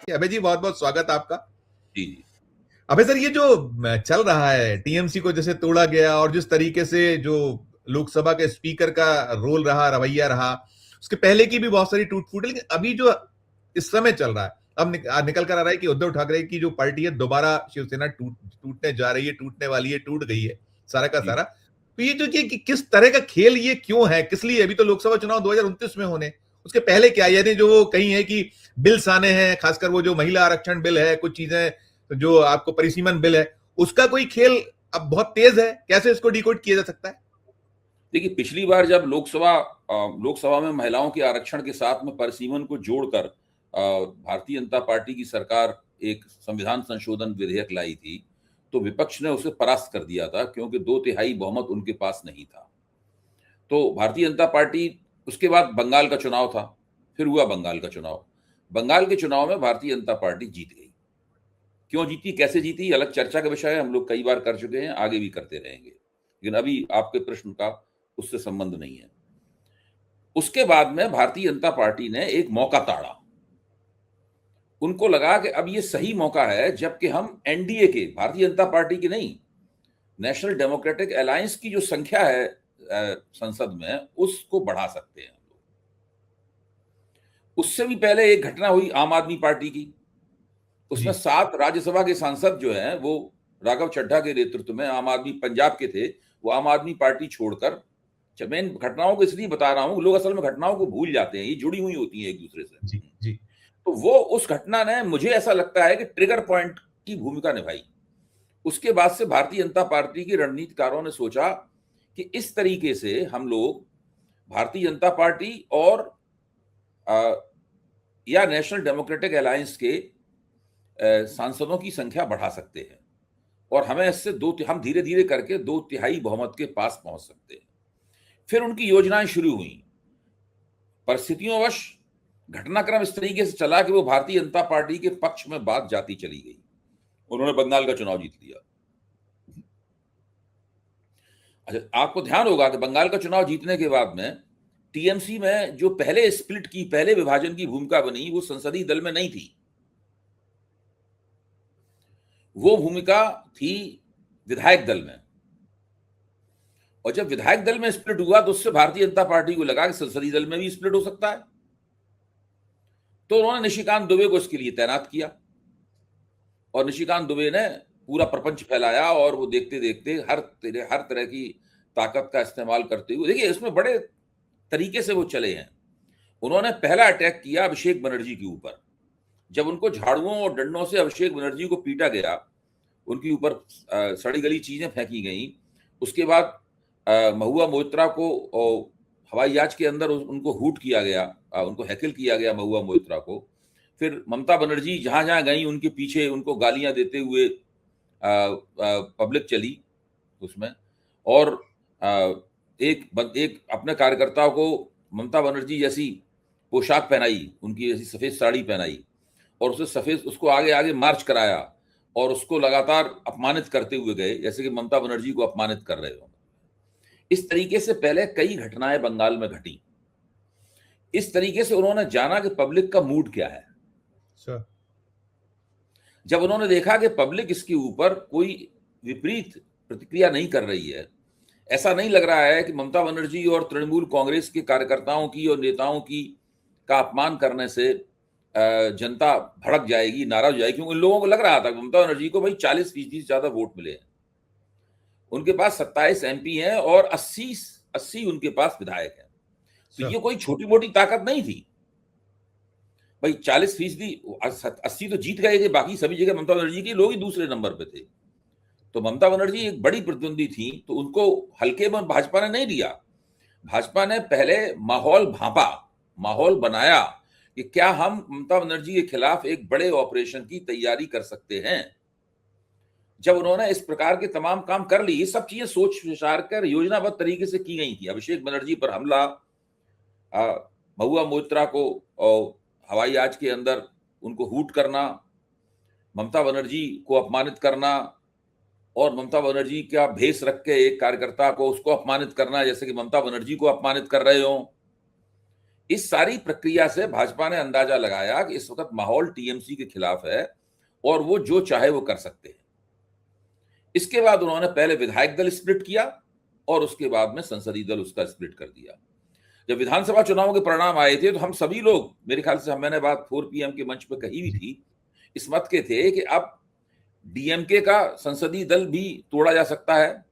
अभय जी, बहुत बहुत स्वागत आपका। जी जी। अभय सर, ये जो चल रहा है टीएमसी को जैसे तोड़ा गया और जिस तरीके से जो लोकसभा के स्पीकर का रोल रहा, रवैया रहा, उसके पहले की भी बहुत सारी टूट फूट है, लेकिन अभी जो इस समय चल रहा है, अब निकल कर आ रहा है कि उद्धव ठाकरे की जो पार्टी है दोबारा शिवसेना टूटने जा रही है, टूटने वाली है, टूट गई है सारा का जी सारा। तो ये जो कि किस तरह का खेल, ये क्यों है, किस लिए? अभी तो लोकसभा चुनाव 2029 में होने, उसके पहले क्या, यानी जो वो कहीं है कि बिल्स आने हैं, खासकर वो जो महिला आरक्षण बिल है, कुछ चीजें जो आपको परिसीमन बिल है, उसका कोई खेल अब बहुत तेज है, कैसे इसको डिकोड किया जा सकता है? देखिए, पिछली बार जब लोकसभा में महिलाओं के आरक्षण के साथ में परिसीमन को जोड़कर भारतीय जनता पार्टी की सरकार एक संविधान संशोधन विधेयक लाई थी, तो विपक्ष ने उसे परास्त कर दिया था, क्योंकि 2/3 बहुमत उनके पास नहीं था। तो भारतीय जनता पार्टी, उसके बाद बंगाल का चुनाव था, फिर हुआ बंगाल का चुनाव। बंगाल के चुनाव में भारतीय जनता पार्टी जीत गई। क्यों जीती, कैसे जीती, अलग चर्चा का विषय है, हम लोग कई बार कर चुके हैं, आगे भी करते रहेंगे, लेकिन अभी आपके प्रश्न का उससे संबंध नहीं है। उसके बाद में भारतीय जनता पार्टी ने एक मौका ताड़ा। उनको लगा कि अब ये सही मौका है, जबकि हम एनडीए के, भारतीय जनता पार्टी की नहीं, नेशनल डेमोक्रेटिक अलायंस की जो संख्या है संसद में, उसको बढ़ा सकते हैं हम लोग। उससे भी पहले एक घटना हुई आम आदमी पार्टी की। उसमें जी 7 राज्यसभा के सांसद जो हैं, वो राघव चड्ढा के नेतृत्व में, आम आदमी पंजाब के थे, वो आम आदमी पार्टी छोड़कर, मैं इन घटनाओं को इसलिए बता रहा हूं, लोग असल में घटनाओं को भूल जाते हैं, ये जुड़ी हुई होती हैं एक दूसरे से। जी जी। तो वो, उस घटना ने, मुझे ऐसा लगता है कि ट्रिगर पॉइंट की भूमिका निभाई। उसके बाद से भारतीय जनता पार्टी के रणनीतिकारों ने सोचा कि इस तरीके से हम लोग भारतीय जनता पार्टी और या नेशनल डेमोक्रेटिक अलायंस के सांसदों की संख्या बढ़ा सकते हैं, और हमें इससे हम धीरे धीरे करके 2/3 बहुमत के पास पहुंच सकते हैं। फिर उनकी योजनाएं शुरू हुई। परिस्थितियोंवश घटनाक्रम इस तरीके से चला कि वो भारतीय जनता पार्टी के पक्ष में बात जाती चली गई। उन्होंने बंगाल का चुनाव जीत लिया। अच्छा, आपको ध्यान होगा कि बंगाल का चुनाव जीतने के बाद में टीएमसी में जो पहले स्प्लिट की, पहले विभाजन की भूमिका बनी, वो संसदीय दल में नहीं थी। वो भूमिका थी विधायक दल में। और जब विधायक दल में स्प्लिट हुआ, तो उससे भारतीय जनता पार्टी को लगा कि संसदीय दल में भी स्प्लिट हो सकता है। तो उन्होंने निशिकांत दुबे को इसके लिए तैनात किया, और निशिकांत दुबे ने पूरा प्रपंच फैलाया, और वो देखते देखते हर तरह की ताकत का इस्तेमाल करते हुए, देखिए इसमें बड़े तरीके से वो चले हैं। उन्होंने पहला अटैक किया अभिषेक बनर्जी के ऊपर। जब उनको झाड़ुओं और डंडों से अभिषेक बनर्जी को पीटा गया, उनके ऊपर सड़ी गली चीजें फेंकी गई। उसके बाद महुआ मोइत्रा को हवाई जहाज के अंदर उनको हूट किया गया, उनको हैकल किया गया महुआ मोइत्रा को। फिर ममता बनर्जी जहां जहां गई, उनके पीछे उनको गालियां देते हुए पब्लिक चली उसमें। और एक अपने कार्यकर्ताओं को ममता बनर्जी जैसी पोशाक पहनाई, उनकी जैसी सफेद साड़ी पहनाई, और उसको आगे आगे मार्च कराया, और उसको लगातार अपमानित करते हुए गए, जैसे कि ममता बनर्जी को अपमानित कर रहे हो। इस तरीके से पहले कई घटनाएं बंगाल में घटी। इस तरीके से उन्होंने जाना कि पब्लिक का मूड क्या है। सर, जब उन्होंने देखा कि पब्लिक इसके ऊपर कोई विपरीत प्रतिक्रिया नहीं कर रही है, ऐसा नहीं लग रहा है कि ममता बनर्जी और तृणमूल कांग्रेस के कार्यकर्ताओं की और नेताओं की का अपमान करने से जनता भड़क जाएगी, नाराज हो जाएगी, क्योंकि उन लोगों को लग रहा था कि ममता बनर्जी को भाई 40% से ज्यादा वोट मिले हैं। उनके पास 27 एमपी हैं और 80 उनके पास विधायक हैं। तो सर। ये कोई छोटी मोटी ताकत नहीं थी भाई। 40%, 80 तो जीत गए थे, बाकी सभी जगह ममता बनर्जी के लोग ही दूसरे नंबर पे थे। तो ममता बनर्जी एक बड़ी प्रतिद्वंदी थी, तो उनको हल्के में भाजपा ने नहीं लिया। भाजपा ने पहले माहौल भांपा, माहौल बनाया कि क्या हम ममता बनर्जी के खिलाफ एक बड़े ऑपरेशन की तैयारी कर सकते हैं। जब उन्होंने इस प्रकार के तमाम काम कर ली, ये सब चीजें सोच विचार कर योजनाबद्ध तरीके से की गई थी। अभिषेक बनर्जी पर हमला, महुआ मोइत्रा को हवाई जहाज के अंदर उनको हूट करना, ममता बनर्जी को अपमानित करना, और ममता बनर्जी का भेष रख के एक कार्यकर्ता को उसको अपमानित करना, जैसे कि ममता बनर्जी को अपमानित कर रहे हो। इस सारी प्रक्रिया से भाजपा ने अंदाजा लगाया कि इस वक्त माहौल टीएमसी के खिलाफ है और वो जो चाहे वो कर सकते हैं। इसके बाद उन्होंने पहले विधायक दल स्प्लिट किया और उसके बाद में संसदीय दल उसका स्प्लिट कर दिया। जब विधानसभा चुनावों के परिणाम आए थे तो हम सभी लोग, मेरे ख्याल से मैंने बात 4 PM के मंच पर कही भी थी, इस मत के थे कि अब डीएमके का संसदीय दल भी तोड़ा जा सकता है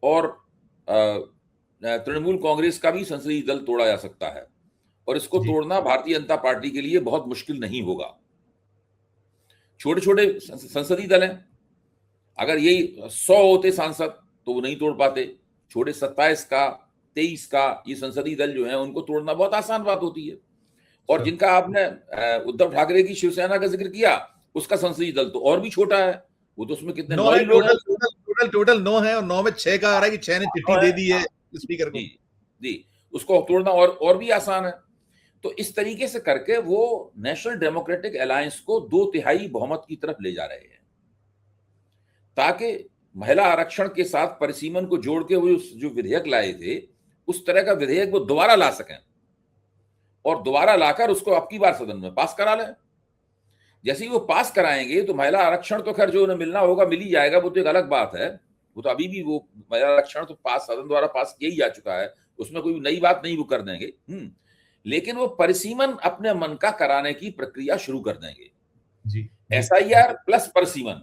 और तृणमूल कांग्रेस का भी संसदीय दल तोड़ा जा सकता है और इसको तोड़ना भारतीय जनता पार्टी के लिए बहुत मुश्किल नहीं होगा। छोटे छोटे संसदीय दल हैं, अगर यही 100 होते सांसद तो वो नहीं तोड़ पाते। छोटे 27 का 23 का ये संसदीय दल जो है उनको तोड़ना बहुत आसान बात होती है। और जिनका आपने उद्धव ठाकरे की शिवसेना का जिक्र किया, उसका संसदीय दल तो और भी छोटा है, वो तो उसमें कितने 9 लोग हैं। टोटल 9 है और 9 में 6 का आ रहा है कि 6 ने चिट्ठी दे दी है स्पीकर को। जी, उसको तोड़ना और भी आसान है। तो इस तरीके से करके वो नेशनल डेमोक्रेटिक अलायंस को 2/3 बहुमत की तरफ ले जा रहे हैं ताकि महिला आरक्षण के साथ परिसीमन को जोड़ के वो जो विधेयक लाए थे उस तरह का विधेयक वो दोबारा ला सकें और दोबारा लाकर उसको अब की बार सदन में पास करा लें। जैसे ही वो पास कराएंगे तो महिला आरक्षण तो खैर जो उन्हें मिलना होगा मिल ही जाएगा, वो तो एक अलग बात है। वो तो अभी भी वो महिला आरक्षण तो पास सदन द्वारा पास किया ही जा चुका है, उसमें कोई नई बात नहीं वो कर देंगे। लेकिन वो परिसीमन अपने मन का कराने की प्रक्रिया शुरू कर देंगे। SIR प्लस परिसीमन,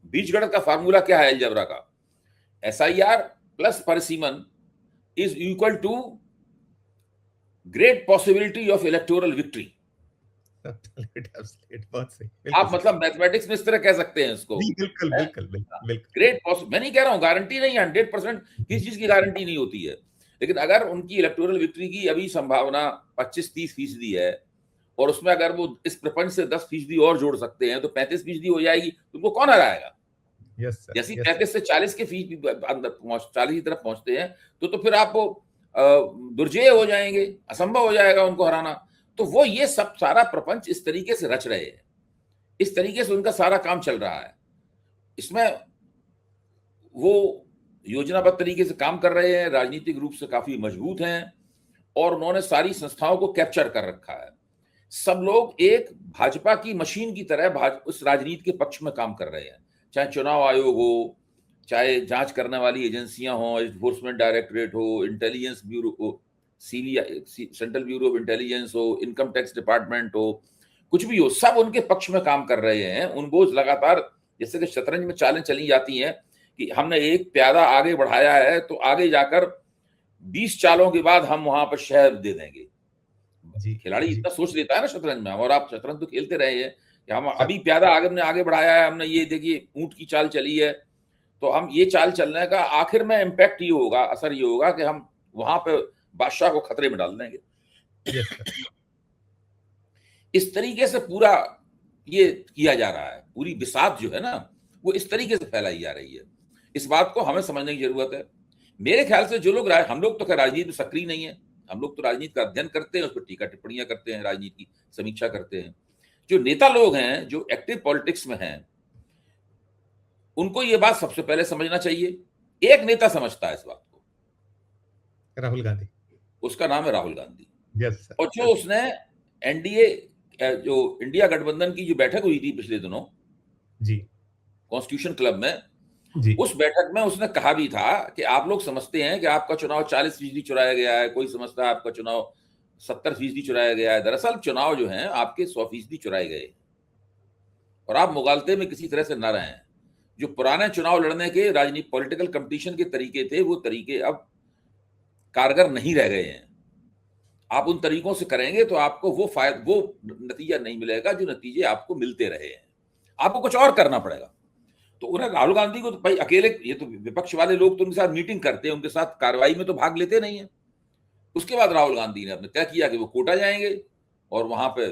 बीजगणित का फार्मूला क्या है अलजेब्रा का? SIR प्लस परिसीमन is equal to great possibility of electoral victory. आप मतलब मैथमेटिक्स में इस तरह कह सकते हैं इसको। बिल्कुल। ग्रेट पॉसिबिलिटी, मैं नहीं कह रहा हूं गारंटी नहीं, 100% किसी चीज की गारंटी नहीं होती है, लेकिन अगर उनकी इलेक्टोरल विक्ट्री की अभी संभावना 25-30% है और उसमें अगर वो इस प्रपंच से 10% और जोड़ सकते हैं तो 35% हो जाएगी, तो उनको कौन हराएगा? जैसे 35 से 40 के फीसदी अंदर 40 की तरफ पहुंचते हैं तो फिर आप दुर्जेय हो जाएंगे, असंभव हो जाएगा उनको हराना। तो वो ये सब सारा प्रपंच इस तरीके से रच रहे हैं, इस तरीके से उनका सारा काम चल रहा है। इसमें वो योजनाबद्ध तरीके से काम कर रहे हैं, राजनीतिक रूप से काफी मजबूत हैं और उन्होंने सारी संस्थाओं को कैप्चर कर रखा है। सब लोग एक भाजपा की मशीन की तरह उस राजनीति के पक्ष में काम कर रहे हैं, चाहे चुनाव आयोग हो, चाहे जांच करने वाली एजेंसियां हो, एनफोर्समेंट डायरेक्टरेट हो, इंटेलिजेंस ब्यूरो हो, CBI central bureau of intelligence हो, इनकम टैक्स डिपार्टमेंट हो, कुछ भी हो, सब उनके पक्ष में काम कर रहे हैं। उनको लगातार जैसे कि शतरंज में चालें चली जाती हैं कि हमने एक प्यादा आगे बढ़ाया है तो आगे जाकर 20 चालों के बाद हम वहां पर शहर दे देंगे। खिलाड़ी इतना सोच लेता है ना शतरंज में, और आप शतरंज तो खेलते रहे हैं कि हम अभी प्यादा आगे बढ़ाया है, हमने ये देखिए ऊंट की चाल चली है, तो हम ये चाल चलने का आखिर में इम्पैक्ट ये होगा, असर ये होगा कि हम वहां पे बादशाह को खतरे में डाल देंगे। इस तरीके से पूरा ये किया जा रहा है, पूरी बिसात जो है ना वो इस तरीके से फैलाई जा रही है। इस बात को हमें समझने की जरूरत है। मेरे ख्याल से जो लोग, हम लोग तो राजनीति में सक्रिय नहीं है, हम लोग तो राजनीति का अध्ययन करते हैं, उस पर टीका टिप्पणियां करते हैं, राजनीति की समीक्षा करते हैं। जो नेता लोग हैं जो एक्टिव पॉलिटिक्स में हैं उनको ये बात सबसे पहले समझना चाहिए। एक नेता समझता है इस बात को, राहुल गांधी, उसका नाम है राहुल गांधी। Yes sir. और जो उसने एनडीए जो इंडिया गठबंधन की जो बैठक हुई थी पिछले दिनों जी कॉन्स्टिट्यूशन क्लब में जी, उस बैठक में उसने कहा भी था कि आप लोग समझते हैं कि आपका चुनाव 40% चुराया गया है, कोई समझता है आपका चुनाव 70% चुराया गया है। दरअसल चुनाव जो है आपके 100% चुराए गए और आप मुगालते में किसी तरह से न रहें। जो पुराने चुनाव लड़ने के राजनीति पॉलिटिकल कंपटीशन के तरीके थे वो तरीके अब कारगर नहीं रह गए हैं। आप उन तरीकों से करेंगे तो आपको वो नतीजा नहीं मिलेगा जो नतीजे आपको मिलते रहे हैं, आपको कुछ और करना पड़ेगा। तो उन्हें राहुल गांधी को तो भाई अकेले, ये तो विपक्ष वाले लोग तो उनके साथ मीटिंग करते हैं, उनके साथ कार्रवाई में तो भाग लेते नहीं है। उसके बाद राहुल गांधी ने अपने तय किया कि वो कोटा जाएंगे और वहां पे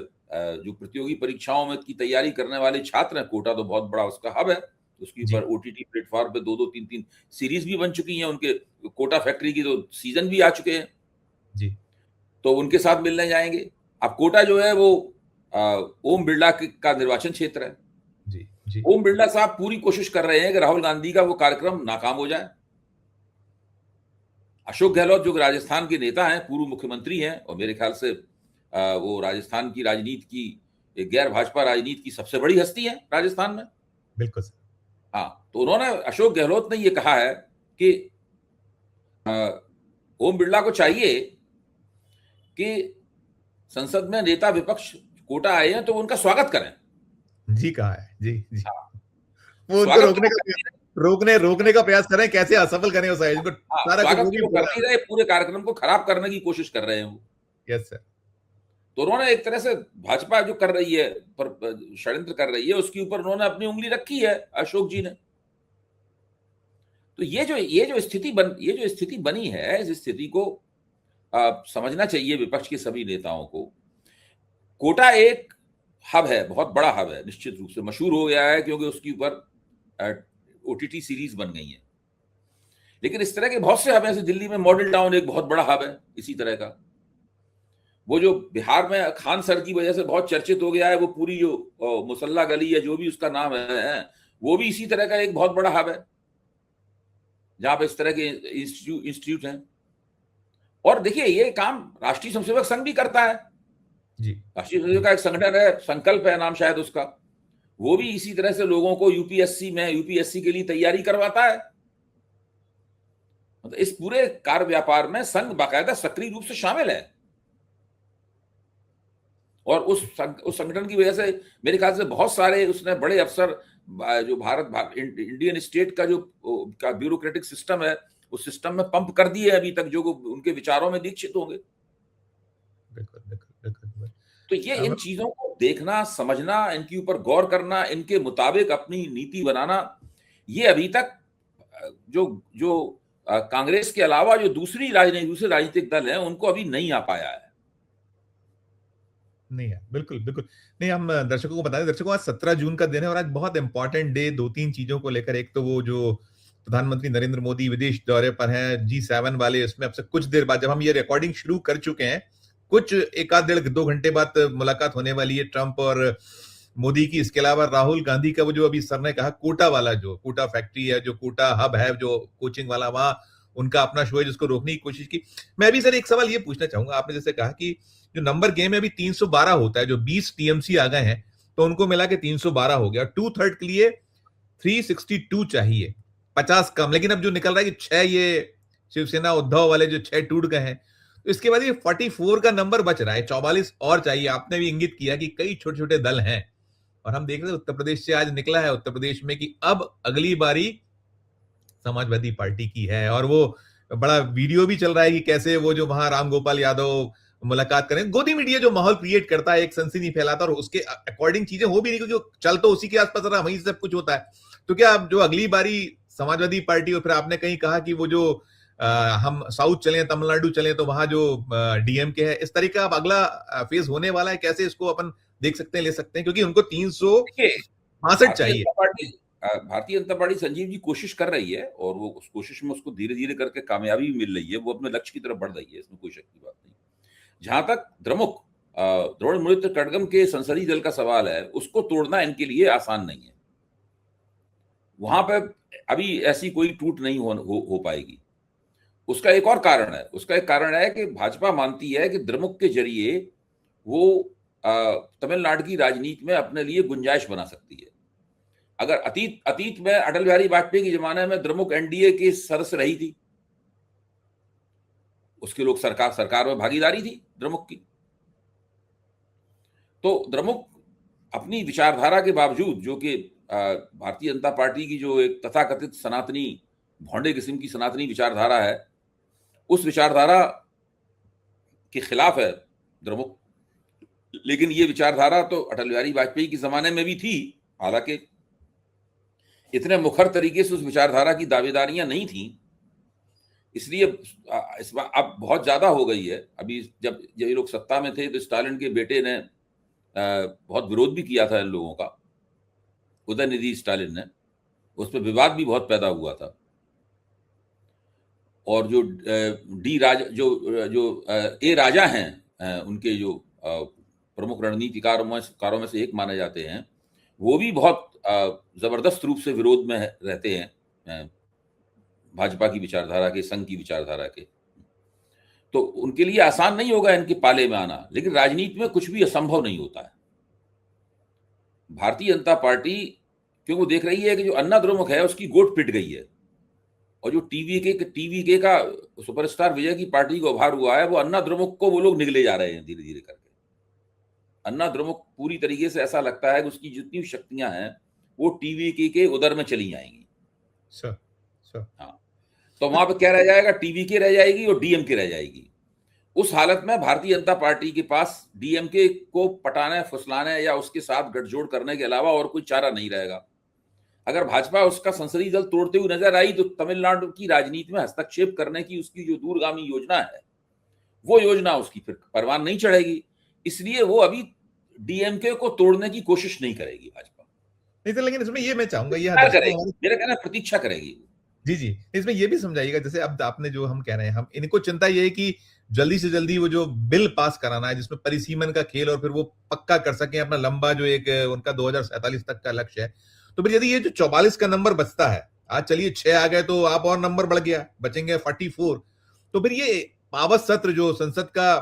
जो प्रतियोगी परीक्षाओं में की तैयारी करने वाले छात्र हैं, कोटा तो बहुत बड़ा उसका हब है, उसके ऊपर OTT प्लेटफॉर्म पे 2-2, 3-3 सीरीज भी बन चुकी हैं, उनके कोटा फैक्ट्री की तो सीजन भी आ चुके हैं जी। तो उनके साथ मिलने जाएंगे। अब कोटा जो है वो ओम बिरला का निर्वाचन क्षेत्र है। जी। ओम बिरला साहब पूरी कोशिश कर रहे हैं कि राहुल गांधी का वो कार्यक्रम नाकाम हो जाए। अशोक गहलोत जो राजस्थान के नेता हैं, पूर्व मुख्यमंत्री हैं, और मेरे ख्याल से वो राजस्थान की राजनीति की, एक गैर भाजपा राजनीति की सबसे बड़ी हस्ती है राजस्थान में। बिल्कुल सर। हाँ, तो उन्होंने, अशोक गहलोत ने ये कहा है कि ओम बिरला को चाहिए कि संसद में नेता विपक्ष कोटा आए हैं तो वो उनका स्वागत करें। जी कहा है, जी जी। हाँ, वो उनको स्वागत रोकने का प्रयास करें, कैसे असफल करें उस आयोजन को, हाँ, सारा कुछ स्वागत वो तो भी वो कर बोला। नहीं रहे, पूरे कार्यक्रम को खराब करने की कोशिश कर रहे हैं वो। Yes sir. तो उन्होंने एक तरह से भाजपा जो कर रही है, पर षड्यंत्र कर रही है, उसके ऊपर उन्होंने अपनी उंगली रखी है अशोक जी ने। तो ये जो स्थिति बनी है, इस स्थिति को समझना चाहिए विपक्ष के सभी नेताओं को। कोटा एक हब है, बहुत बड़ा हब है, निश्चित रूप से मशहूर हो गया है क्योंकि उसके ऊपर ओटीटी सीरीज बन गई है। लेकिन इस तरह के बहुत से हब हैं, जैसे दिल्ली में मॉडल टाउन एक बहुत बड़ा हब है इसी तरह का। वो जो बिहार में खान सर की वजह से बहुत चर्चित हो गया है, वो पूरी जो मुसल्ला गली है, जो भी उसका नाम है, वो भी इसी तरह का एक बहुत बड़ा हब है जहां पे इस तरह के इंस्टीट्यूट हैं। और देखिए, ये काम राष्ट्रीय स्वयंसेवक संघ भी करता है जी। राष्ट्रीय स्वयंसेवक का एक संगठन है, संकल्प है नाम शायद उसका, वो भी इसी तरह से लोगों को यूपीएससी के लिए तैयारी करवाता है। मतलब इस पूरे कार्य व्यापार में संघ बाकायदा सक्रिय रूप से शामिल है। और उस संगठन की वजह से मेरे ख्याल से बहुत सारे उसने बड़े अफसर, जो इंडियन स्टेट का जो ब्यूरोक्रेटिक सिस्टम है, उस सिस्टम में पंप कर दिए अभी तक, जो उनके विचारों में दीक्षित होंगे। बिल्कुल बिल्कुल बिल्कुल। तो ये इन चीजों को देखना, समझना, इनके ऊपर गौर करना, इनके मुताबिक अपनी नीति बनाना, ये अभी तक जो जो कांग्रेस के अलावा जो दूसरे राजनीतिक दल हैं, उनको अभी नहीं आ पाया है। नहीं है, बिल्कुल बिल्कुल नहीं। हम दर्शकों को बता दें, दर्शकों आज 17 जून का दिन है और आज बहुत इंपॉर्टेंट डे, 2-3 चीजों को लेकर। एक तो वो जो प्रधानमंत्री नरेंद्र मोदी विदेश दौरे पर हैं, G7 वाले, उसमें अब से कुछ देर बाद, जब हम ये रिकॉर्डिंग शुरू कर चुके हैं, कुछ 1-1.5-2 घंटे बाद मुलाकात होने वाली है ट्रंप और मोदी की। इसके अलावा राहुल गांधी का वो जो अभी सर ने कहा, कोटा वाला, जो कोटा फैक्ट्री है, जो कोटा हब है, जो कोचिंग वाला, वहां उनका अपना शो है जिसको रोकने की कोशिश की। मैं भी सर एक सवाल ये पूछना चाहूंगा, आपने जैसे कहा कि जो नंबर गेम है अभी 312 होता है, जो 20 टीएमसी आ गए हैं तो उनको मिला के 312 हो गया, 2/3 के लिए 362 चाहिए, 50 कम। लेकिन अब जो निकल रहा है कि 6 ये शिवसेना उद्धव वाले जो 6 टूट गए हैं, तो इसके बाद ये 44 का नंबर बच रहा है, 44 और चाहिए। आपने भी इंगित किया कि कई छोटे छोटे दल हैं, और हम देख रहे हैं उत्तर प्रदेश से आज निकला है उत्तर प्रदेश में कि अब अगली बारी समाजवादी पार्टी की है। और वो बड़ा वीडियो भी चल रहा है कि कैसे वो जो वहां राम गोपाल यादव मुलाकात करें। गोदी मीडिया जो माहौल क्रिएट करता है, एक सनसनी फैलाता है, और उसके अकॉर्डिंग चीजें हो भी नहीं, क्योंकि चल तो उसी के आसपास रहा, वहीं से सब कुछ होता है। तो क्या अब जो अगली बारी समाजवादी पार्टी, और फिर आपने कहीं कहा कि वो जो हम साउथ चले, तमिलनाडु चले, तो वहां जो डीएमके है, इस तरीका अब अगला फेज होने वाला है। कैसे इसको अपन देख सकते हैं, ले सकते हैं, क्योंकि उनको 362 चाहिए। भारतीय जनता पार्टी संजीव जी कोशिश कर रही है, और वो उस कोशिश में उसको धीरे धीरे करके कामयाबी मिल रही है, वो अपने लक्ष्य की तरफ बढ़ रही है, इसमें कोई शक की बात नहीं। जहां तक द्रमुक द्रोणमुद्र कड़गम के संसदीय दल का सवाल है, उसको तोड़ना इनके लिए आसान नहीं है। वहां पे अभी ऐसी कोई टूट नहीं हो पाएगी। उसका एक और कारण है, उसका एक कारण है कि भाजपा मानती है कि द्रमुक के जरिए वो तमिलनाडु की राजनीति में अपने लिए गुंजाइश बना सकती है। अगर अतीत में अटल बिहारी वाजपेयी के जमाने में द्रमुक एनडीए के सदस्य रही थी, उसके लोग सरकार में भागीदारी थी द्रमुक की, तो द्रमुक अपनी विचारधारा के बावजूद, जो कि भारतीय जनता पार्टी की जो एक तथाकथित सनातनी, भोंडे किस्म की सनातनी विचारधारा है, उस विचारधारा के खिलाफ है द्रमुक। लेकिन ये विचारधारा तो अटल बिहारी वाजपेयी के जमाने में भी थी, हालांकि इतने मुखर तरीके से उस विचारधारा की दावेदारियां नहीं थी, इसलिए इस बार अब बहुत ज्यादा हो गई है। अभी जब ये लोग सत्ता में थे तो स्टालिन के बेटे ने बहुत विरोध भी किया था इन लोगों का, उदयनिधि स्टालिन ने, उस पर विवाद भी बहुत पैदा हुआ था। और जो डी राजा जो ए राजा हैं, उनके जो प्रमुख रणनीतिकारों में से एक माने जाते हैं, वो भी बहुत जबरदस्त रूप से विरोध में रहते हैं भाजपा की विचारधारा के, संघ की विचारधारा के। तो उनके लिए आसान नहीं होगा इनके पाले में आना, लेकिन राजनीति में कुछ भी असंभव नहीं होता है। भारतीय जनता पार्टी क्योंकि वो देख रही है कि जो अन्ना द्रमुक है उसकी गोट पिट गई है, और जो टीवीके का सुपरस्टार विजय की पार्टी को उभार हुआ है, वो अन्ना द्रमुक को वो लोग निगले जा रहे हैं धीरे धीरे करके। अन्ना द्रमुक पूरी तरीके से ऐसा लगता है कि उसकी जितनी शक्तियां हैं वो टीवीके के उदर में चली जाएंगी। हाँ, तो वहां पे क्या रह जाएगा? टीवीके रह जाएगी और डीएमके रह जाएगी। उस हालत में भारतीय जनता पार्टी के पास डीएमके को पटाने, फुसलाने या उसके साथ गठजोड़ करने के अलावा और कोई चारा नहीं रहेगा। अगर भाजपा उसका संसदीय दल तोड़ते हुए नजर आई तो तमिलनाडु की राजनीति में हस्तक्षेप करने की उसकी जो दूरगामी योजना है, वो योजना उसकी फिर परवान नहीं चढ़ेगी। इसलिए वो अभी डीएमके को तोड़ने की कोशिश नहीं करेगी भाजपा। नहीं तो लेकिन इसमें ये मैं चाहूंगा, ये मेरा कहना प्रतीक्षा करेगी। जी, इसमें ये भी समझाइएगा, जैसे अब आपने जो हम कह रहे हैं, हम इनको चिंता ये है कि जल्दी से जल्दी वो जो बिल पास कराना है जिसमें परिसीमन का खेल, और फिर वो पक्का कर सके अपना लंबा जो एक उनका 2047 तक का लक्ष्य है। तो फिर यदि ये जो 44 का नंबर बचता है, आज चलिए 6 आ गए तो आप और नंबर बढ़ गया, बचेंगे 44। तो फिर ये पावस सत्र जो संसद का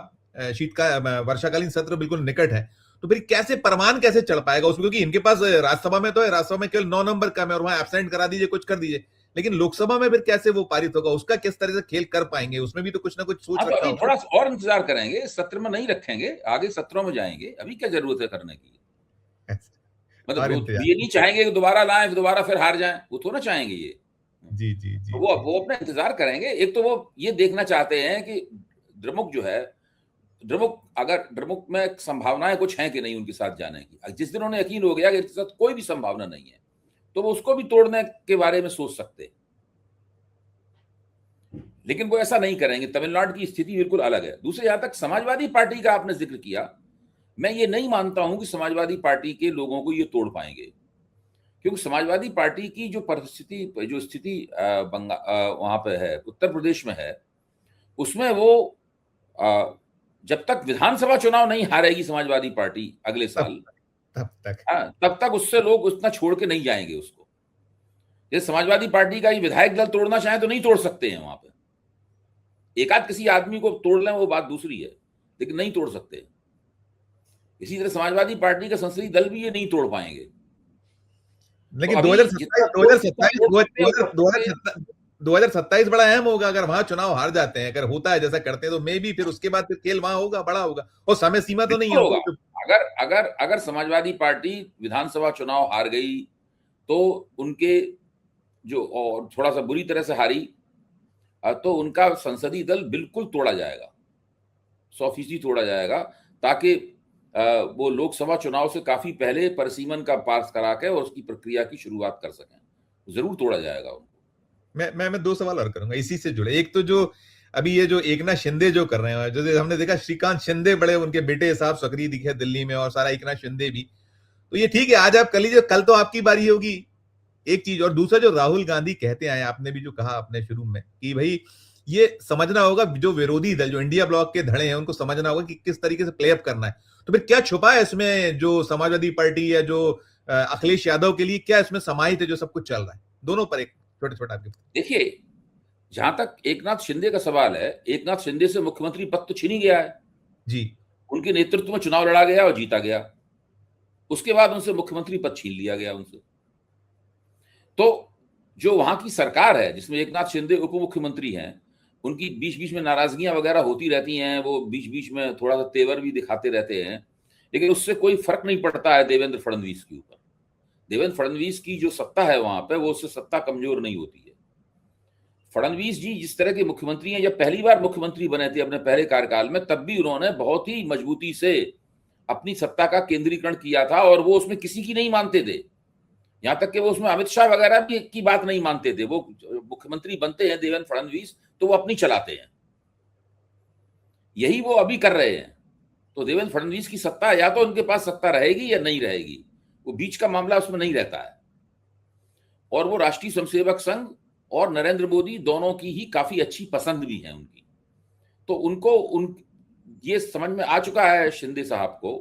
वर्षाकालीन सत्र बिल्कुल निकट है, तो फिर कैसे परवान कैसे चढ़ पाएगा उसमें? क्योंकि इनके पास राज्यसभा में तो है, राज्यसभा में केवल 9 नंबर कम है और वहां एब्सेंट करा दीजिए, कुछ कर दीजिए, लेकिन लोकसभा में फिर कैसे वो पारित होगा? उसका किस तरह से खेल कर पाएंगे? उसमें भी तो कुछ ना कुछ सोच तो रखा अभी होगा। थोड़ा और इंतजार करेंगे, इस सत्र में नहीं रखेंगे, आगे सत्रों में जाएंगे। अभी क्या जरूरत है करने की? मतलब ये नहीं चाहेंगे कि दोबारा लाएं, दोबारा फिर हार जाएं, वो थोड़ा चाहेंगे ये। जी तो वो अपना इंतजार करेंगे। एक तो वो ये देखना चाहते हैं कि द्रमुक जो है, द्रमुक में संभावनाएं कुछ हैं कि नहीं उनके साथ जाने की। जिस दिन उन्हें यकीन हो गया कि इसके साथ कोई भी संभावना नहीं है, तो वो उसको भी तोड़ने के बारे में सोच सकते हैं, लेकिन वो ऐसा नहीं करेंगे। तमिलनाडु की स्थिति बिल्कुल अलग है। दूसरे, यहां तक समाजवादी पार्टी का आपने जिक्र किया, मैं ये नहीं मानता हूं कि समाजवादी पार्टी के लोगों को ये तोड़ पाएंगे, क्योंकि समाजवादी पार्टी की जो स्थिति वहां पे है, उत्तर प्रदेश में है, उसमें वो जब तक विधानसभा चुनाव नहीं हारेगी समाजवादी पार्टी अगले साल, तब तक उससे लोग उतना छोड़ के नहीं जाएंगे उसको। जैसे समाजवादी पार्टी का ये विधायक दल तोड़ना चाहे तो नहीं तोड़ सकते हैं, वहां पे एक आध किसी आदमी को तोड़ लें वो बात दूसरी है, लेकिन नहीं तोड़ सकते। इसी तरह समाजवादी पार्टी का संसदीय दल भी ये नहीं तोड़ पाएंगे। लेकिन 2027 बड़ा अहम होगा। अगर वहां चुनाव हार जाते हैं, अगर होता है जैसा करते हैं, तो मे भी फिर उसके बाद फिर खेल वहां होगा, बड़ा होगा, और समय सीमा तो नहीं होगा। अगर समाजवादी पार्टी विधानसभा चुनाव हार गई तो उनके जो, और थोड़ा सा बुरी तरह से हारी, तो उनका संसदीय दल बिल्कुल तोड़ा जाएगा, 100% तोड़ा जाएगा, ताकि वो लोकसभा चुनाव से काफी पहले परिसीमन का पास करा के और उसकी प्रक्रिया की शुरुआत कर सकें। जरूर तोड़ा जाएगा उनको। मैं 2 सवाल और करूंगा इसी से जुड़े। एक तो जो अभी ये जो एकनाथ शिंदे जो कर रहे हैं, जो हमने देखा श्रीकांत शिंदे बड़े उनके बेटे साहब सक्रिय दिखे दिल्ली में, और सारा एकनाथ शिंदे भी, तो ये ठीक है, आज आप कर लीजिए, कल तो आपकी बारी होगी, एक चीज। और दूसरा, जो राहुल गांधी कहते आए, आपने भी जो कहा अपने शुरू में कि भाई ये समझना होगा, जो विरोधी दल, जो इंडिया ब्लॉक के धड़े हैं, उनको समझना होगा कि किस तरीके से प्ले अप करना है। तो फिर क्या छुपा है इसमें, जो समाजवादी पार्टी या जो अखिलेश यादव के लिए क्या इसमें समाहित है, जो सब कुछ चल रहा है? दोनों पर एक छोटे आपके। देखिए, जहां तक एकनाथ शिंदे का सवाल है, एकनाथ शिंदे से मुख्यमंत्री पद तो छीन ही गया है जी। उनके नेतृत्व में चुनाव लड़ा गया और जीता गया, उसके बाद उनसे मुख्यमंत्री पद छीन लिया गया उनसे। तो जो वहां की सरकार है जिसमें एकनाथ शिंदे उप मुख्यमंत्री हैं, उनकी बीच बीच में नाराजगियां वगैरह होती रहती हैं, वो बीच बीच में थोड़ा सा तेवर भी दिखाते रहते हैं, लेकिन उससे कोई फर्क नहीं पड़ता है देवेंद्र फडणवीस के ऊपर। देवेंद्र फडणवीस की जो सत्ता है वहां पे, वो उससे सत्ता कमजोर नहीं होती है। फडणवीस जी जिस तरह के मुख्यमंत्री हैं, जब पहली बार मुख्यमंत्री बने थे अपने पहले कार्यकाल में, तब भी उन्होंने बहुत ही मजबूती से अपनी सत्ता का केंद्रीकरण किया था, और वो उसमें किसी की नहीं मानते थे। यहां तक कि वो उसमें अमित शाह वगैरह भी की बात नहीं मानते थे। वो मुख्यमंत्री बनते हैं देवेंद्र फडणवीस, तो वो अपनी चलाते हैं। यही वो अभी कर रहे हैं। तो देवेंद्र फडणवीस की सत्ता, या तो उनके पास सत्ता रहेगी या नहीं रहेगी, वो बीच का मामला उसमें नहीं रहता है। और वो राष्ट्रीय स्वयंसेवक संघ और नरेंद्र मोदी दोनों की ही काफी अच्छी पसंद भी है उनकी। तो उनको ये समझ में आ चुका है शिंदे साहब को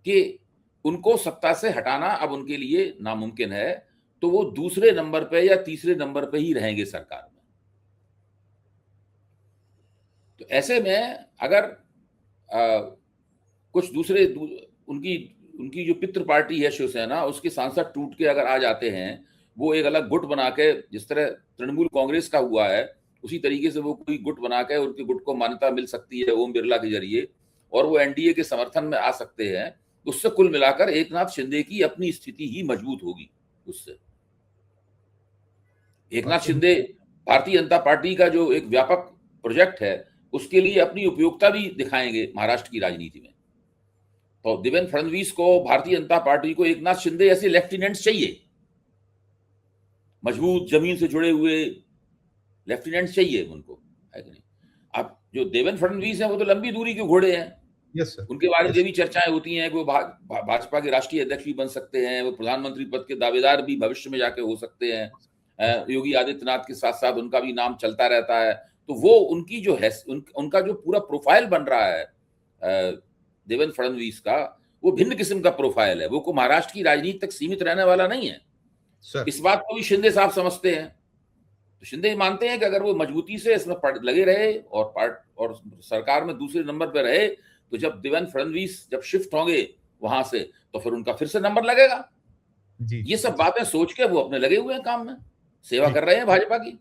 कि उनको सत्ता से हटाना अब उनके लिए नामुमकिन है, तो वो दूसरे नंबर पे या तीसरे नंबर पे ही रहेंगे सरकार में। तो ऐसे में अगर कुछ दूसरे उनकी उनकी जो पितृ पार्टी है शिवसेना, उसके सांसद टूट के अगर आ जाते हैं, वो एक अलग गुट बना के, जिस तरह तृणमूल कांग्रेस का हुआ है उसी तरीके से वो कोई गुट बना के उनके गुट को मान्यता मिल सकती है ओम बिरला के जरिए, और वो एनडीए के समर्थन में आ सकते हैं। उससे कुल मिलाकर एकनाथ शिंदे की अपनी स्थिति ही मजबूत होगी। उससे एकनाथ शिंदे भारतीय जनता पार्टी का जो एक व्यापक प्रोजेक्ट है, उसके लिए अपनी उपयोगिता भी दिखाएंगे महाराष्ट्र की राजनीति में। तो देवेंद्र फडणवीस को, भारतीय जनता पार्टी को एकनाथ शिंदे ऐसे लेफ्टिनेंट्स चाहिए, मजबूत जमीन से जुड़े हुए लेफ्टिनेंट्स चाहिए उनको, है कि नहीं? अब जो देवेंद्र फडणवीस हैं वो तो लंबी दूरी के घोड़े हैं। Yes sir. उनके बारे में ये भी चर्चाएं होती हैं कि वो भाजपा के राष्ट्रीय अध्यक्ष भी बन सकते हैं, वो प्रधानमंत्री पद के दावेदार भी भविष्य में जाके हो सकते हैं। योगी आदित्यनाथ के साथ साथ उनका भी नाम चलता रहता है। तो वो उनकी जो है उनका जो पूरा प्रोफाइल बन रहा है देवेंद्र फडणवीस का, वो भिन्न किस्म का प्रोफाइल है। वो को महाराष्ट्र की राजनीति तक सीमित रहने वाला नहीं है सर। इस बात को भी शिंदे साहब समझते हैं। तो शिंदे मानते हैं कि अगर वो मजबूती से इसमें लगे रहे और सरकार में दूसरे नंबर पर रहे, तो जब देवेंद्र फडणवीस जब शिफ्ट होंगे वहां से, तो फिर उनका फिर से नंबर लगेगा। जी, ये सब बातें सोच के वो अपने लगे हुए हैं काम में, सेवा कर रहे हैं भाजपा की।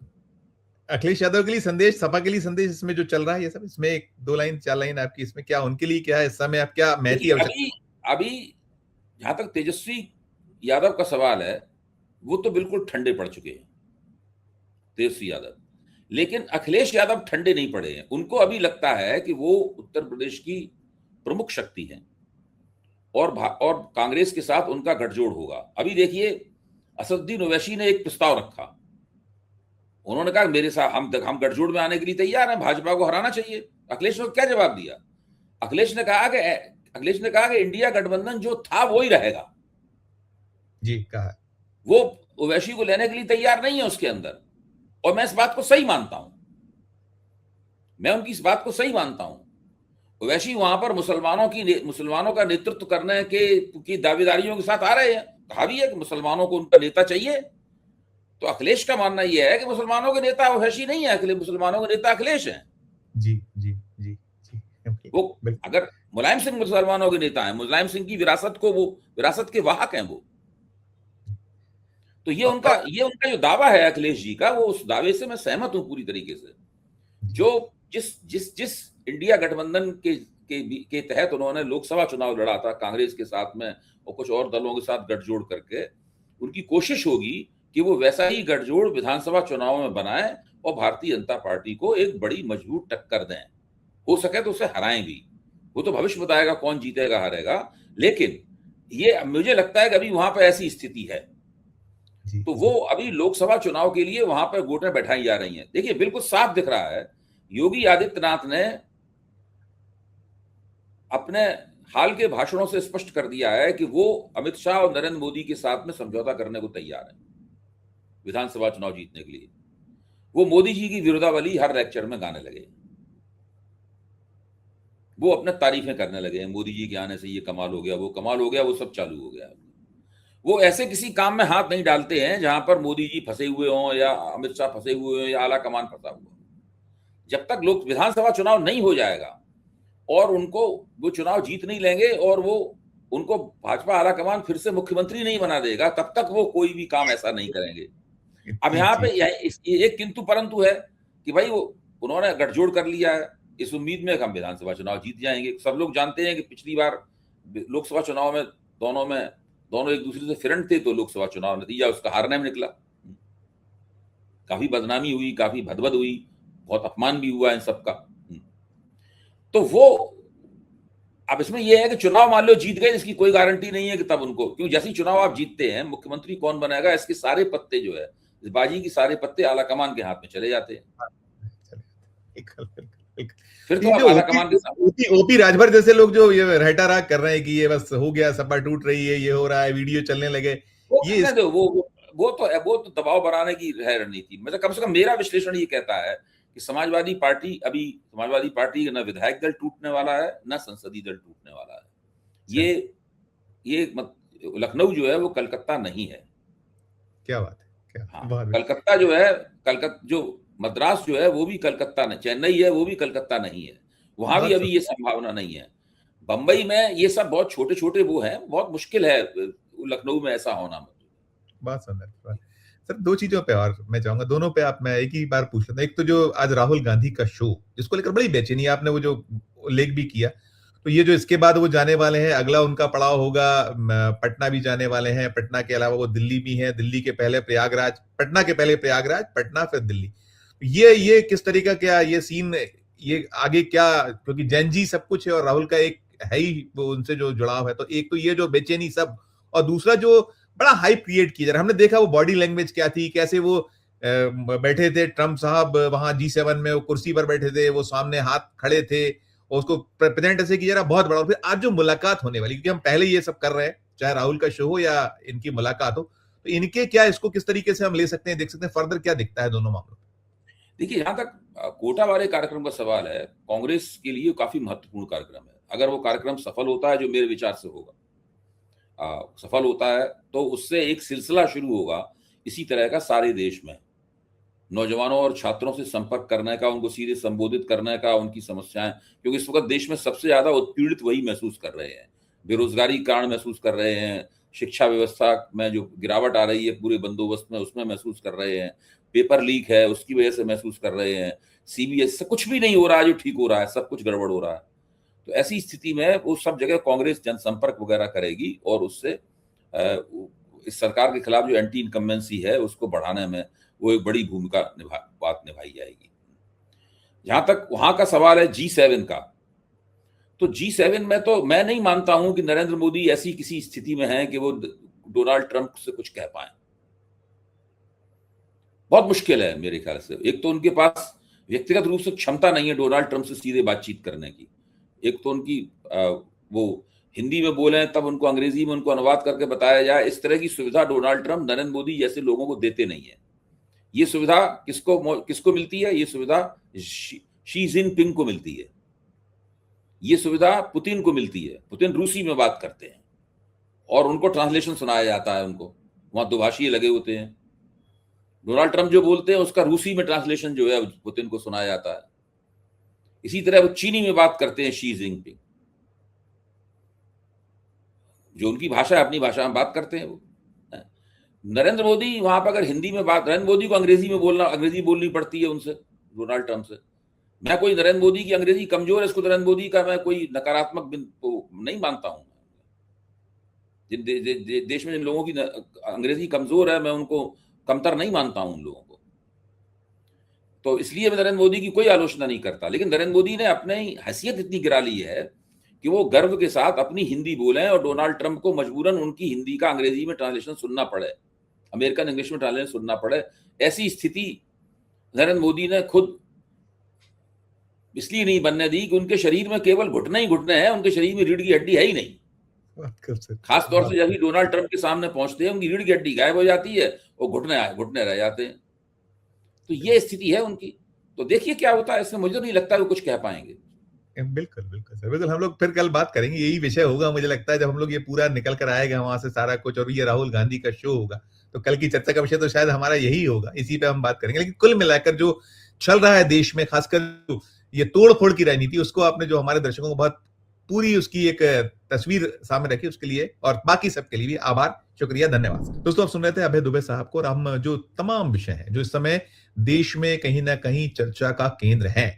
अखिलेश यादव के लिए संदेश, सपा के लिए संदेश इसमें जो चल रहा है, ये सब इसमें एक दो लाइन चार लाइन आपकी इसमें क्या उनके लिए क्या है, इस समय आप क्या महती आवश्यकता? अभी जहां तक तेजस्वी यादव का सवाल है, वो तो बिल्कुल ठंडे पड़ चुके हैं तेजस्वी यादव, लेकिन अखिलेश यादव ठंडे नहीं पड़े हैं। उनको अभी लगता है कि वो उत्तर प्रदेश की प्रमुख शक्ति हैं और कांग्रेस के साथ उनका गठजोड़ होगा। अभी देखिए, असदुद्दीन ओवैसी ने एक प्रस्ताव रखा। उन्होंने कहा मेरे साथ हम गठजोड़ में आने के लिए तैयार हैं, भाजपा को हराना चाहिए। अखिलेश ने क्या जवाब दिया? अखिलेश ने कहा कि इंडिया गठबंधन जो था वो ही रहेगा। जी, कहा। वो ओवैसी को लेने के लिए तैयार नहीं है उसके अंदर, और मैं इस बात को सही मानता हूं। मैं उनकी इस बात को सही मानता हूं। ओवैसी वहां पर मुसलमानों का नेतृत्व करने की दावेदारियों के साथ आ रहे हैं। कहा भी है कि मुसलमानों को उनका नेता चाहिए। तो अखिलेश का मानना यह है कि मुसलमानों के नेता ओवैसी नहीं है, मुसलमानों के नेता अखिलेश हैं। जी जी जी जी। वो अगर मुलायम सिंह मुसलमानों के नेता हैं, मुलायम सिंह की विरासत के वाहक हैं वो। तो ये उनका जो दावा है अखिलेश जी का, वो उस दावे से मैं सहमत हूं पूरी तरीके से। जो जिस इंडिया गठबंधन के तहत उन्होंने लोकसभा चुनाव लड़ा था कांग्रेस के साथ में और कुछ और दलों के साथ गठजोड़ करके, उनकी कोशिश होगी कि वो वैसा ही गठजोड़ विधानसभा चुनाव में बनाए और भारतीय जनता पार्टी को एक बड़ी मजबूत टक्कर दें। हो सके तो उसे हराएं भी। वो तो भविष्य बताएगा कौन जीतेगा हारेगा, लेकिन ये मुझे लगता है कि अभी वहां पर ऐसी स्थिति है। तो वो अभी लोकसभा चुनाव के लिए वहां पर वोटें बैठाई जा रही हैं। देखिए, बिल्कुल साफ दिख रहा है, योगी आदित्यनाथ ने अपने हाल के भाषणों से स्पष्ट कर दिया है कि वो अमित शाह और नरेंद्र मोदी के साथ में समझौता करने को तैयार है विधानसभा चुनाव जीतने के लिए। वो मोदी जी की विरोधावली हर लेक्चर में गाने लगे, वो अपने तारीफें करने लगे, मोदी जी के आने से ये कमाल हो गया, वो कमाल हो गया, वो सब चालू हो गया। वो ऐसे किसी काम में हाथ नहीं डालते हैं जहां पर मोदी जी फंसे हुए हों या अमित शाह फंसे हुए हों या आला कमान फंसा हुआ। जब तक लोग विधानसभा चुनाव नहीं हो जाएगा और उनको वो चुनाव जीत नहीं लेंगे और वो उनको भाजपा आला कमान फिर से मुख्यमंत्री नहीं बना देगा, तब तक वो कोई भी काम ऐसा नहीं करेंगे। अब यहाँ पे एक किंतु परंतु है कि भाई वो उन्होंने गठजोड़ कर लिया है इस उम्मीद में हम विधानसभा चुनाव जीत जाएंगे। सब लोग जानते हैं कि पिछली बार लोकसभा चुनाव में दोनों एक दूसरे से फिरंट थे, तो लोकसभा चुनाव नतीजा उसका हारने में निकला। काफी बदनामी हुई, काफी भदभद हुई, बहुत अपमान भी हुआ इन सबका। तो वो अब इसमें यह है कि चुनाव मान लो जीत गए, इसकी कोई गारंटी नहीं है कि तब उनको, क्यों जैसे ही चुनाव आप जीतते हैं मुख्यमंत्री कौन बनेगा इसके सारे पत्ते जो है, इस बाजी की सारे पत्ते आला कमान के हाथ में चले जाते हैं। फिर तो आला कमान के साथ ओपी राजभर जैसे लोग जो ये रहटा राग कर रहे हैं कि ये बस हो गया, सपा टूट रही है, ये हो रहा है, वीडियो चलने लगे, वो तो दबाव बनाने की है रणनीति। मतलब कम से कम मेरा विश्लेषण ये कहता है कि समाजवादी पार्टी न विधायक दल टूटने वाला है, न संसदीय दल टूटने वाला है। ये लखनऊ जो है वो कलकत्ता नहीं है। क्या बात है, क्या हाँ, कलकत्ता जो है, जो मद्रास जो है वो भी कलकत्ता नहीं, चेन्नई है वो भी कलकत्ता नहीं है, वहां भी अभी ये संभावना नहीं है। बंबई में ये सब बहुत छोटे छोटे वो हैं, बहुत मुश्किल है लखनऊ में ऐसा होना। बात समझ सर, दो चीजों पे और मैं चाहूंगा, दोनों पे आप मैं एक ही बार पूछ लेता हूं। एक तो जो आज राहुल गांधी का शो, जिसको लेकर बड़ी बेचैनी, आपने वो जो उल्लेख भी किया, तो ये जो इसके बाद वो जाने वाले हैं, अगला उनका पड़ाव होगा पटना भी जाने वाले हैं, पटना के अलावा वो दिल्ली भी हैं, दिल्ली के पहले प्रयागराज, पटना के पहले प्रयागराज, पटना फिर दिल्ली। ये किस तरीका क्या ये सीन, ये आगे क्या, क्योंकि जैन जी सब कुछ है और राहुल का एक है ही वो उनसे जो जुड़ाव है, तो एक तो ये जो बेचैनी सब, और दूसरा जो बड़ा हाइप क्रिएट किया जा रहा है। हमने देखा वो बॉडी लैंग्वेज क्या थी, कैसे वो बैठे थे ट्रम्प साहब वहां G7 में, वो कुर्सी पर बैठे थे, वो सामने हाथ खड़े थे और उसको प्रेजेंट ऐसे किया जा रहा बहुत बड़ा। और फिर आज जो मुलाकात होने वाली, क्योंकि हम पहले ये सब कर रहे हैं, चाहे राहुल का शो हो या इनकी मुलाकात हो, तो इनके क्या, इसको किस तरीके से हम ले सकते हैं, देख सकते हैं फर्दर क्या दिखता है दोनों मामलों। देखिए, जहां तक कोटा वाले कार्यक्रम का सवाल है, कांग्रेस के लिए काफी महत्वपूर्ण कार्यक्रम है। अगर वो कार्यक्रम सफल होता है, जो मेरे विचार से होगा, सफल होता है, तो उससे एक सिलसिला शुरू होगा इसी तरह का सारे देश में, नौजवानों और छात्रों से संपर्क करने का, उनको सीधे संबोधित करने का, उनकी समस्याएं, क्योंकि इस वक्त देश में सबसे ज्यादा उत्पीड़ित वही महसूस कर रहे हैं, बेरोजगारी कारण महसूस कर रहे हैं, शिक्षा व्यवस्था में जो गिरावट आ रही है पूरे बंदोबस्त में, उसमें महसूस कर रहे हैं, पेपर लीक है उसकी वजह से महसूस कर रहे हैं, CBSE से कुछ भी नहीं हो रहा है जो ठीक हो रहा है, सब कुछ गड़बड़ हो रहा है। तो ऐसी स्थिति में वो सब जगह कांग्रेस जनसंपर्क वगैरह करेगी और उससे इस सरकार के खिलाफ जो एंटी इनकम्बेंसी है उसको बढ़ाने में वो एक बड़ी भूमिका निभाई जाएगी। जहां तक वहां का सवाल है G7 का, तो G7 में तो मैं नहीं मानता हूं कि नरेंद्र मोदी ऐसी किसी स्थिति में है कि वो डोनाल्ड ट्रंप से कुछ कह पाए। बहुत मुश्किल है मेरे ख्याल से। एक तो उनके पास व्यक्तिगत रूप से क्षमता नहीं है डोनाल्ड ट्रंप से सीधे बातचीत करने की। एक तो उनकी वो हिंदी में बोले तब उनको अंग्रेजी में उनको अनुवाद करके बताया जाए, इस तरह की सुविधा डोनाल्ड ट्रंप नरेंद्र मोदी जैसे लोगों को देते नहीं है। ये सुविधा किसको मिलती है? ये सुविधा शी जिनपिंग को मिलती है, ये सुविधा पुतिन को मिलती है। पुतिन रूसी में बात करते हैं और उनको ट्रांसलेशन सुनाया जाता है, उनको वहां दुभाषी लगे होते हैं। डोनाल्ड ट्रंप जो बोलते हैं उसका रूसी में ट्रांसलेशन जो है पुतिन को सुनाया जाता है। इसी तरह वो चीनी में बात करते हैं, शी जिनपिंग, जो उनकी भाषा है, अपनी भाषा में बात करते हैं वो। नरेंद्र मोदी वहां पर अगर हिंदी में बात, नरेंद्र मोदी को अंग्रेजी बोलनी पड़ती है उनसे, डोनाल्ड ट्रंप से। मैं कोई नरेंद्र मोदी की अंग्रेजी कमजोर है, इसको नरेंद्र मोदी का मैं कोई नकारात्मक नहीं मानता हूं। जिन देश में जिन लोगों की अंग्रेजी कमजोर है, मैं उनको कमतर नहीं मानता हूं उन लोगों को। तो इसलिए मैं नरेंद्र मोदी की कोई आलोचना नहीं करता, लेकिन नरेंद्र मोदी ने अपनी हैसियत इतनी गिरा ली है कि वो गर्व के साथ अपनी हिंदी बोले और डोनाल्ड ट्रंप को मजबूरन उनकी हिंदी का अंग्रेजी में ट्रांसलेशन सुनना पड़े, अमेरिकन इंग्लिश में ट्रांसलेशन सुनना पड़े। ऐसी स्थिति नरेंद्र मोदी ने खुद इसलिए नहीं बनने दी कि उनके शरीर में केवल घुटने ही घुटने हैं, उनके शरीर में रीढ़ की हड्डी है ही नहीं। खास तौर से जब भी डोनाल्ड ट्रंप के सामने पहुंचते हैं, उनकी रीढ़ की हड्डी गायब हो जाती है, वो घुटने रह जाते हैं। तो ये स्थिति है उनकी। तो देखिए क्या होता है इसमें, मुझे नहीं लगता वो कुछ कह पाएंगे। बिल्कुल बिल्कुल सर, बिल्कुल। हम लोग फिर कल बात करेंगे, यही विषय होगा मुझे लगता है, जब हम लोग ये पूरा निकल कर आएगा वहां से सारा कुछ, और ये राहुल गांधी का शो होगा, तो कल की चर्चा का विषय तो शायद हमारा यही होगा, इसी पे हम बात करेंगे। लेकिन कुल मिलाकर जो चल रहा है देश में, खासकर ये तोड़ फोड़ की राजनीति, उसको आपने जो हमारे दर्शकों को बहुत पूरी उसकी एक तस्वीर सामने रखी, उसके लिए और बाकी सबके लिए भी आभार, शुक्रिया, धन्यवाद। दोस्तों, आप सुन रहे थे अभय दुबे साहब को, और हम जो तमाम विषय हैं जो इस समय देश में कहीं ना कहीं चर्चा का केंद्र है,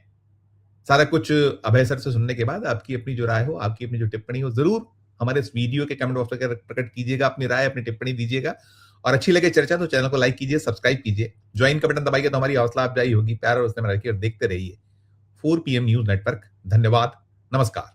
सारा कुछ अभय सर से सुनने के बाद आपकी अपनी जो राय हो, आपकी अपनी जो टिप्पणी हो, जरूर हमारे इस वीडियो के कमेंट बॉक्स में प्रकट कीजिएगा, अपनी राय, अपनी टिप्पणी दीजिएगा। और अच्छी लगे चर्चा तो चैनल को लाइक कीजिए, सब्सक्राइब कीजिए, ज्वाइन का बटन दबाइए तो हमारी हौसला अफजाई होगी। प्यार और उसमें रखिए और देखते रहिए 4 PM न्यूज नेटवर्क। धन्यवाद, नमस्कार।